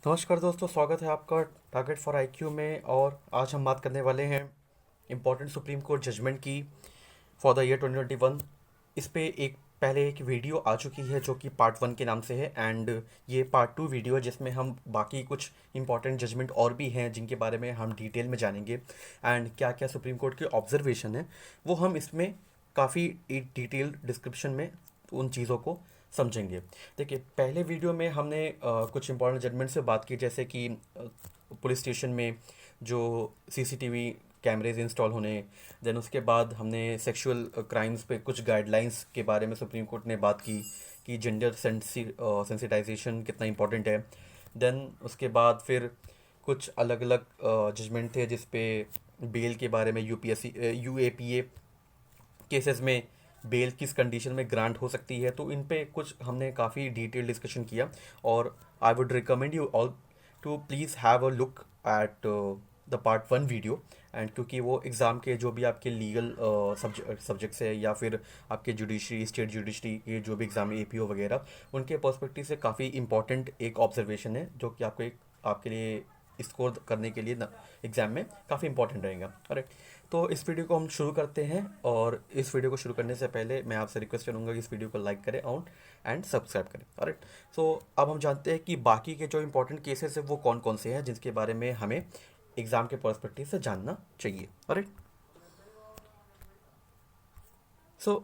नमस्कार दोस्तों, स्वागत है आपका टारगेट फॉर आईक्यू में। और आज हम बात करने वाले हैं इम्पोर्टेंट सुप्रीम कोर्ट जजमेंट की फॉर द ईयर 2021। इस पे पहले एक वीडियो आ चुकी है जो कि पार्ट 1 के नाम से है, एंड ये पार्ट 2 वीडियो है जिसमें हम बाकी कुछ इंपॉर्टेंट जजमेंट और भी हैं जिनके बारे में हम डिटेल में जानेंगे, एंड क्या क्या सुप्रीम कोर्ट के ऑब्जर्वेशन है वो हम इसमें काफ़ी डिटेल डिस्क्रिप्शन में उन चीज़ों को समझेंगे। देखिए, पहले वीडियो में हमने कुछ इंपॉर्टेंट जजमेंट से बात की, जैसे कि पुलिस स्टेशन में जो सीसीटीवी कैमरेज इंस्टॉल होने। देन उसके बाद हमने सेक्सुअल क्राइम्स पे कुछ गाइडलाइंस के बारे में सुप्रीम कोर्ट ने बात की कि जेंडर सेंसिटाइजेशन कितना इम्पोर्टेंट है। देन उसके बाद फिर कुछ अलग अलग जजमेंट थे जिस पे बेल के बारे में, यूपीएससी यूएपीए केसेस में बेल किस कंडीशन में ग्रांट हो सकती है, तो इन पे कुछ हमने काफ़ी डिटेल डिस्कशन किया। और I would recommend you all to please have a look at the part 1 video. And क्योंकि वो एग्ज़ाम के जो भी आपके लीगल सब्जेक्ट्स है या फिर आपके जुडिशरी, स्टेट जुडिशरी के जो भी एग्ज़ाम है, एपीओ वगैरह, उनके पर्सपेक्टिव से काफ़ी इंपॉर्टेंट एक ऑब्जर्वेशन है जो कि आपके लिए स्कोर करने के लिए ना एग्ज़ाम में काफ़ी इंपॉर्टेंट रहेगा। राइट, तो इस वीडियो को हम शुरू करते हैं। और इस वीडियो को शुरू करने से पहले मैं आपसे रिक्वेस्ट करूंगा कि इस वीडियो को लाइक करें और एंड सब्सक्राइब करें। ऑलराइट, सो अब हम जानते हैं कि बाकी के जो इंपॉर्टेंट केसेस है वो कौन कौन से हैं जिनके बारे में हमें एग्जाम के पर्सपेक्टिव से जानना चाहिए। Alright, so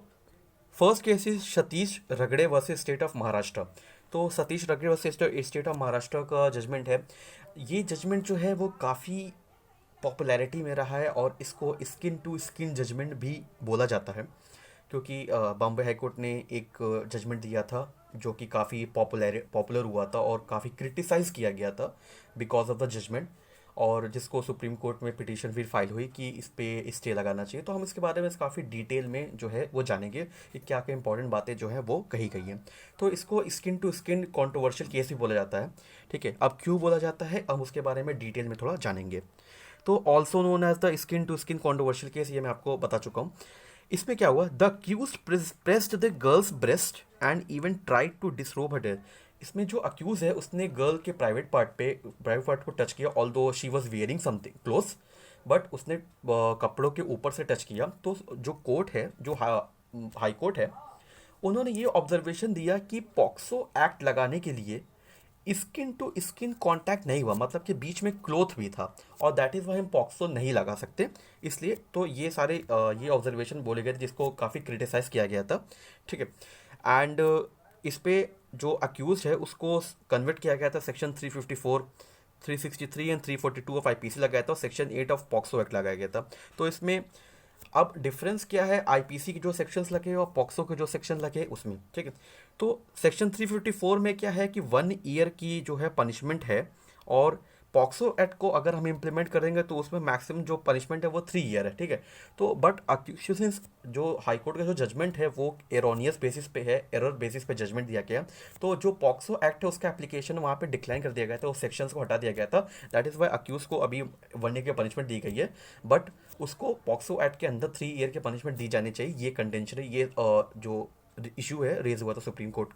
first case is Satish रगड़े वर्सेस स्टेट ऑफ महाराष्ट्र। तो सतीश रगड़े वर्सेस स्टेट ऑफ महाराष्ट्र का जजमेंट है। ये जजमेंट जो है वो काफ़ी पॉपुलैरिटी में रहा है और इसको स्किन टू स्किन जजमेंट भी बोला जाता है, क्योंकि बॉम्बे हाई कोर्ट ने एक जजमेंट दिया था जो कि काफ़ी पॉपुलर हुआ था और काफ़ी क्रिटिसाइज़ किया गया था बिकॉज ऑफ द जजमेंट। और जिसको सुप्रीम कोर्ट में पिटीशन फिर फाइल हुई कि इस पे स्टे लगाना चाहिए। तो हम इसके बारे में काफ़ी डिटेल में जो है वो जानेंगे कि क्या क्या इंपॉर्टेंट बातें जो है वो कही गई हैं। तो इसको skin to skin controversial case भी बोला जाता है। ठीक है, अब क्यों बोला जाता है हम उसके बारे में डिटेल में थोड़ा जानेंगे। तो also known as the skin to skin controversial case, ये मैं आपको बता चुका हूँ। इसमें क्या हुआ, the accused pressed the girl's breast and even tried to disrobe her. इसमें जो अक्यूज है उसने गर्ल के प्राइवेट पार्ट को टच किया, although she was wearing something clothes, but उसने कपड़ों के ऊपर से टच किया। तो जो कोर्ट है, जो हाई कोर्ट है, उन्होंने ये ऑब्जर्वेशन दिया कि पॉक्सो एक्ट लगाने के लिए स्किन टू स्किन कांटेक्ट नहीं हुआ, मतलब कि बीच में क्लोथ भी था, और दैट इज़ वाई हम पॉक्सो नहीं लगा सकते। इसलिए तो ये सारे ये ऑब्जर्वेशन बोले गए थे जिसको काफ़ी क्रिटिसाइज किया गया था। ठीक है, एंड इस पे जो अक्यूज है उसको कन्वर्ट किया गया था सेक्शन 354, 363 एंड 342 ऑफ आईपीसी लगाया था और सेक्शन 8 ऑफ पॉक्सो एक्ट लगाया गया था। तो इसमें अब डिफरेंस क्या है, आईपीसी के जो सेक्शंस लगे और पॉक्सो के जो सेक्शन लगे उसमें। ठीक है, तो सेक्शन 354 में क्या है कि 1 ईयर की जो है पनिशमेंट है, और पॉक्सो एक्ट को अगर हम इम्प्लीमेंट करेंगे तो उसमें मैक्सिमम जो पनिशमेंट है वो 3 ईयर है। ठीक है, तो बट अक्यूजेंस जो हाई कोर्ट का जो जजमेंट है वो एरोनियस बेसिस पे है, एरर बेसिस पे जजमेंट दिया गया। तो जो पॉक्सो एक्ट है उसका एप्लीकेशन वहाँ पे डिक्लाइन कर दिया गया था, उस सेक्शंस को हटा दिया गया था। दैट इज़ वाई अक्यूज को अभी 1 ईयर की पनिशमेंट दी गई है, बट उसको पॉक्सो एक्ट के अंदर 3 ईयर की पनिशमेंट दी जानी चाहिए। ये कंटेंशन है, ये जो इशू है रेज हुआ था सुप्रीम कोर्ट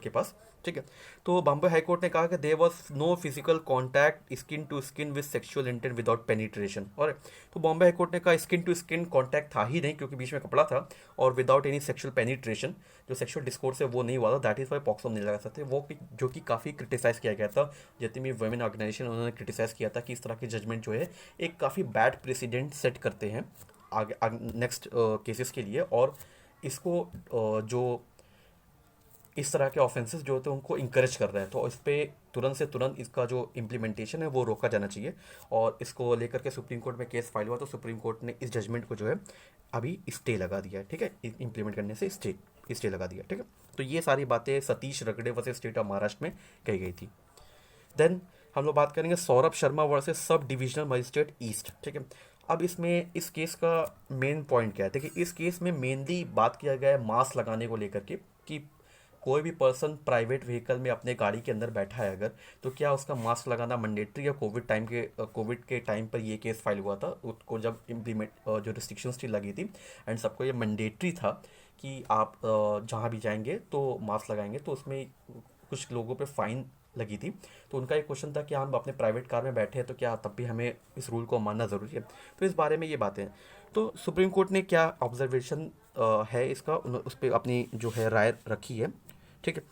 के पास। ठीक है, तो बॉम्बे हाई कोर्ट ने कहा कि there was no physical contact skin to skin with sexual intent without penetration. और तो बॉम्बे हाई कोर्ट ने कहा स्किन टू स्किन कांटेक्ट था ही नहीं क्योंकि बीच में कपड़ा था, और विदाउट एनी सेक्सुअल पेनिट्रेशन, जो सेक्सुअल डिस्कोर्स है वो नहीं हुआ था। दैट इज़ वाई पॉक्सो नहीं लगा सकते, वो जो कि काफ़ी क्रिटिसाइज किया गया था। जितनी भी वुमेन ऑर्गेनाइजेशन उन्होंने क्रिटिसाइज किया था कि इस तरह के जजमेंट जो है एक काफ़ी बैड प्रेसिडेंट सेट करते हैं आगे नेक्स्ट केसेस के लिए, और इसको जो इस तरह के ऑफेंसेस जो होते हैं उनको इंकरेज कर रहा है। तो इस पर तुरंत से तुरंत इसका जो इम्प्लीमेंटेशन है वो रोका जाना चाहिए। और इसको लेकर के सुप्रीम कोर्ट में केस फाइल हुआ, तो सुप्रीम कोर्ट ने इस जजमेंट को जो है अभी स्टे लगा दिया है। ठीक है, इम्प्लीमेंट करने से स्टे लगा दिया। ठीक है, तो ये सारी बातें सतीश रगड़े वर्सेस स्टेट ऑफ महाराष्ट्र में कही गई थी। देन हम लोग बात करेंगे Saurabh Sharma versus sub divisional magistrate east. ठीक है, अब इसमें इस केस का मेन पॉइंट क्या है, देखिए इस केस में मेनली बात किया गया है मास्क लगाने को लेकर के कि कोई भी पर्सन प्राइवेट व्हीकल में अपने गाड़ी के अंदर बैठा है अगर, तो क्या उसका मास्क लगाना मैंडेटरी है। कोविड के टाइम पर ये केस फाइल हुआ था, उसको जब इम्प्लीमेंट जो रिस्ट्रिक्शंस थी लगी थी, एंड सबको ये मैंडेटरी था कि आप जहाँ भी जाएंगे तो मास्क लगाएंगे। तो उसमें कुछ लोगों पे फाइन लगी थी। तो उनका एक क्वेश्चन था कि हम अपने प्राइवेट कार में बैठे हैं तो क्या तब भी हमें इस रूल को मानना ज़रूरी है। तो इस बारे में ये बातें हैं। तो सुप्रीम कोर्ट ने क्या ऑब्जर्वेशन है इसका, उस पर अपनी जो है राय रखी है। ठीक है।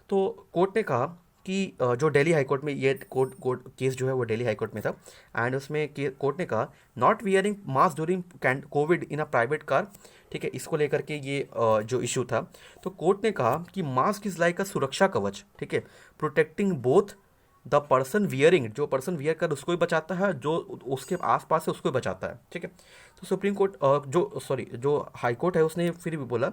तो कोर्ट ने कहा कि जो दिल्ली हाई कोर्ट में ये कोर्ट कोर्ट केस जो है वो दिल्ली हाई कोर्ट में था। एंड उसमें कोर्ट ने कहा not wearing mask during Covid in a private car. ठीक है, इसको लेकर के ये जो इशू था, तो कोर्ट ने कहा कि मास्क इज लाइक अ सुरक्षा कवच। ठीक है, protecting both the person wearing, जो पर्सन वियर कर उसको भी बचाता है, जो उसके आसपास है उसको भी बचाता है। ठीक है। तो सुप्रीम कोर्ट जो हाई कोर्ट है उसने फिर भी बोला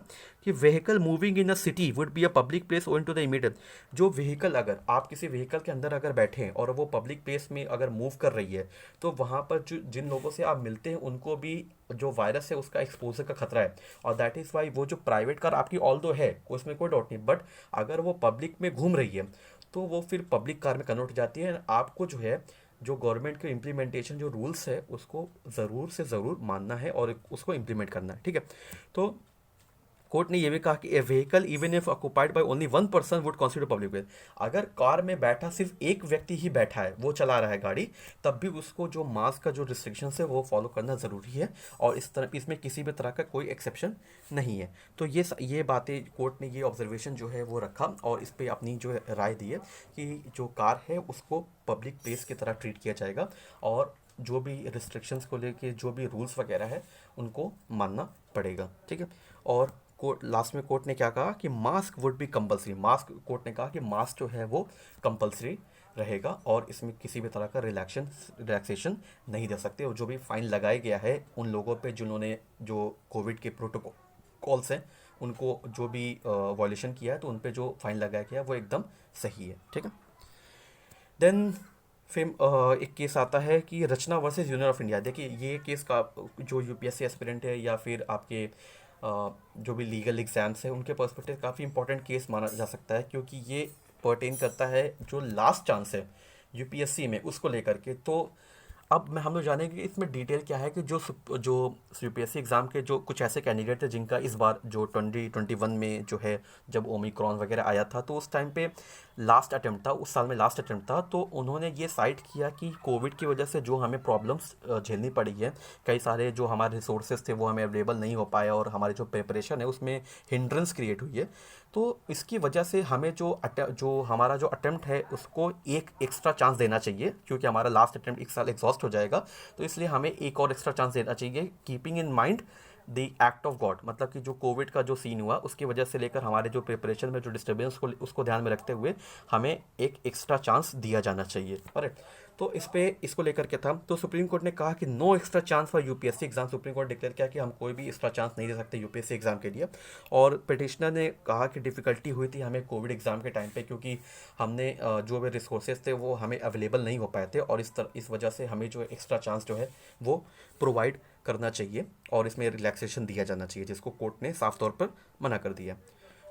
कि vehicle moving in a city would be a public place owing to the immediate. जो व्हीकल, अगर आप किसी व्हीकल के अंदर अगर बैठे हैं और वो पब्लिक प्लेस में अगर मूव कर रही है, तो वहाँ पर जो जिन लोगों से आप मिलते हैं उनको भी जो वायरस है उसका एक्सपोजर का खतरा है। और दैट इज़ वाई वो जो प्राइवेट कार आपकी ऑल दो है उसमें कोई डाउट नहीं, बट अगर वो पब्लिक में घूम रही है तो वो फिर पब्लिक कार में कन्वर्ट हो जाती है। आपको जो है जो गवर्नमेंट के इम्प्लीमेंटेशन जो रूल्स है उसको ज़रूर से ज़रूर मानना है और उसको इम्प्लीमेंट करना है। ठीक है। तो कोर्ट ने यह भी कहा कि a vehicle even if occupied by only one person would consider public place. अगर कार में बैठा सिर्फ एक व्यक्ति ही बैठा है, वो चला रहा है गाड़ी, तब भी उसको जो मास्क का जो रिस्ट्रिक्शंस है वो फॉलो करना ज़रूरी है और इस तरह इसमें किसी भी तरह का कोई एक्सेप्शन नहीं है। तो ये बातें कोर्ट ने ये ऑब्जर्वेशन जो है वो रखा और इस पर अपनी जो है राय दी है कि जो कार है उसको पब्लिक प्लेस की तरह ट्रीट किया जाएगा और जो भी रिस्ट्रिक्शंस को लेके जो भी रूल्स वगैरह है उनको मानना पड़ेगा। ठीक है। और कोर्ट लास्ट में कोर्ट ने क्या कहा कि mask would be compulsory. Mask, court ने कहा कि मास्क जो है वो कंपलसरी रहेगा और इसमें किसी भी तरह का रिलैक्सेशन नहीं दे सकते। और जो भी फाइन लगाया गया है उन लोगों पे जिन्होंने जो कोविड के प्रोटोकॉल्स हैं उनको जो भी वायलेशन किया है, तो उन पे जो फाइन लगाया गया है वो एकदम सही है। ठीक है। देन फिर एक केस आता है कि रचना वर्सेस यूनियन ऑफ इंडिया। देखिए ये केस का जो यूपीएससी एस्पिरेंट है या फिर आपके जो भी लीगल एग्जाम्स है उनके पर्सपेक्टिव काफ़ी इंपॉर्टेंट केस माना जा सकता है, क्योंकि ये पर्टेन करता है जो लास्ट चांस है यूपीएससी में उसको लेकर के। तो अब हम लोग जानेंगे कि इसमें डिटेल क्या है कि जो यूपीएससी एग्ज़ाम के जो कुछ ऐसे कैंडिडेट थे जिनका इस बार जो 2021 में जो है जब ओमिक्रॉन वगैरह आया था तो उस टाइम पे लास्ट अटेम्प्ट था, उस साल में लास्ट अटेम्प्ट था, तो उन्होंने ये साइट किया कि कोविड की वजह से जो हमें प्रॉब्लम्स झेलनी पड़ी है, कई सारे जो हमारे रिसोर्सेज थे वो हमें अवेलेबल नहीं हो पाए और हमारी जो प्रिपरेशन है उसमें हिंड्रेंस क्रिएट हुई है। तो इसकी वजह से हमें जो हमारा जो अटेम्प्ट है उसको एक एक्स्ट्रा चांस देना चाहिए, क्योंकि हमारा लास्ट अटेम्प्ट एक साल एग्जॉस्ट हो जाएगा। तो इसलिए हमें एक और एक्स्ट्रा चांस देना चाहिए, keeping in mind the act of God. मतलब कि जो कोविड का जो सीन हुआ उसकी वजह से लेकर हमारे जो प्रिपरेशन में जो डिस्टर्बेंस को उसको ध्यान में रखते हुए हमें एक एक्स्ट्रा चांस दिया जाना चाहिए। करेक्ट। तो इसको लेकर के था, तो सुप्रीम कोर्ट ने कहा कि no extra chance for UPSC exam. Supreme court declare किया कि हम कोई भी एक्स्ट्रा चांस नहीं दे सकते यूपीएससी एग्जाम के लिए। और पिटिशनर ने कहा कि डिफ़िकल्टी हुई थी हमें कोविड एग्ज़ाम के टाइम पे, क्योंकि हमने जो भी रिसोर्सेज थे वो हमें अवेलेबल नहीं हो पाए थे और इस वजह से हमें जो एक्स्ट्रा चांस जो है वो प्रोवाइड करना चाहिए और इसमें रिलैक्सेशन दिया जाना चाहिए, जिसको कोर्ट ने साफ तौर पर मना कर दिया।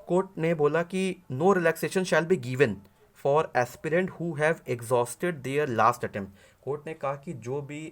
कोर्ट ने बोला कि no relaxation shall be given for aspirant who have exhausted their last attempt. Court ने कहा कि जो भी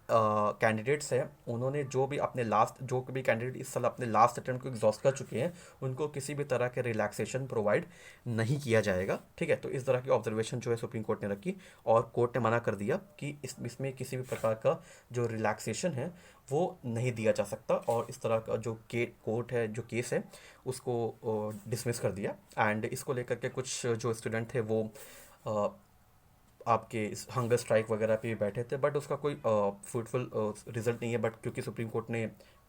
कैंडिडेट्स हैं उन्होंने जो भी कैंडिडेट इस साल अपने लास्ट अटेम्प्ट को एग्जॉस्ट कर चुके हैं उनको किसी भी तरह के रिलैक्सेशन प्रोवाइड नहीं किया जाएगा। ठीक है। तो इस तरह की ऑब्जर्वेशन जो है सुप्रीम कोर्ट ने रखी और कोर्ट ने मना कर दिया कि इसमें किसी भी प्रकार का जो रिलैक्सेशन है वो नहीं दिया जा सकता और इस तरह का जो कोर्ट है जो केस है उसको डिसमिस कर दिया। एंड इसको लेकर के कुछ जो स्टूडेंट थे वो आपके हंगर स्ट्राइक वगैरह पे बैठे थे, बट उसका कोई फ्रूटफुल रिजल्ट नहीं है, बट क्योंकि सुप्रीम कोर्ट ने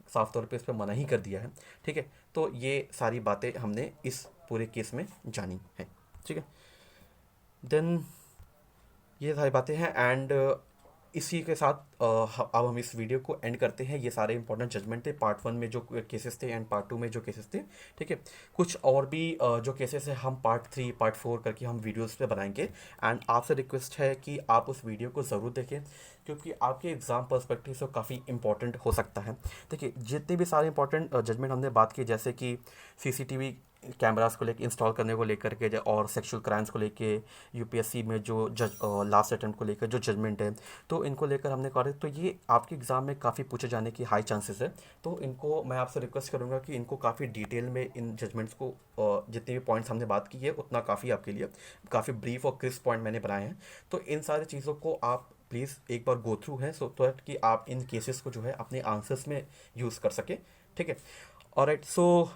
साफ तौर पे इस पर मना ही कर दिया है। ठीक है। तो ये सारी बातें हमने इस पूरे केस में जानी है। ठीक है। देन ये सारी बातें हैं एंड इसी के साथ अब हम इस वीडियो को एंड करते हैं। ये सारे इंपॉर्टेंट जजमेंट थे पार्ट 1 में जो केसेस थे एंड पार्ट 2 में जो केसेस थे। ठीक है। कुछ और भी जो केसेस है हम पार्ट 3 पार्ट 4 करके हम वीडियोस पे बनाएंगे एंड आपसे रिक्वेस्ट है कि आप उस वीडियो को ज़रूर देखें, क्योंकि आपके एग्ज़ाम पर्सपेक्टिव से काफ़ी इंपॉर्टेंट हो सकता है। देखिए जितने भी सारे इंपॉर्टेंट जजमेंट हमने बात की, जैसे कि सीसीटीवी कैमरास को लेके इंस्टॉल करने को लेकर के और सेक्सुअल क्राइम्स को लेके यूपीएससी में जो जज लास्ट अटेम्प्ट को लेकर जो जजमेंट है, तो इनको लेकर हमने कहा, तो ये आपके एग्ज़ाम में काफ़ी पूछे जाने की हाई चांसेस है। तो इनको मैं आपसे रिक्वेस्ट करूँगा कि इनको काफ़ी डिटेल में इन जजमेंट्स को जितने भी पॉइंट्स हमने बात की है उतना काफ़ी आपके लिए, काफ़ी ब्रीफ और क्रिस्प पॉइंट मैंने बनाए हैं। तो इन सारी चीज़ों को आप प्लीज़ एक बार गो थ्रू है, सो दैट कि आप इन केसेस को जो है अपने आंसर्स में यूज़ कर सके। ठीक है। Alright, so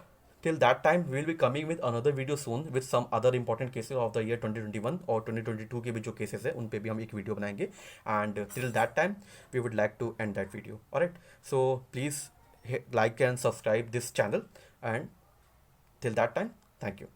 till that time we will be coming with another video soon with some other important cases of the year 2021 और 2022 के भी जो cases है उन पे भी हम एक वीडियो बनाएंगे। and till that time we would like to end that video. Alright, so please like and subscribe this channel, and till that time, thank you.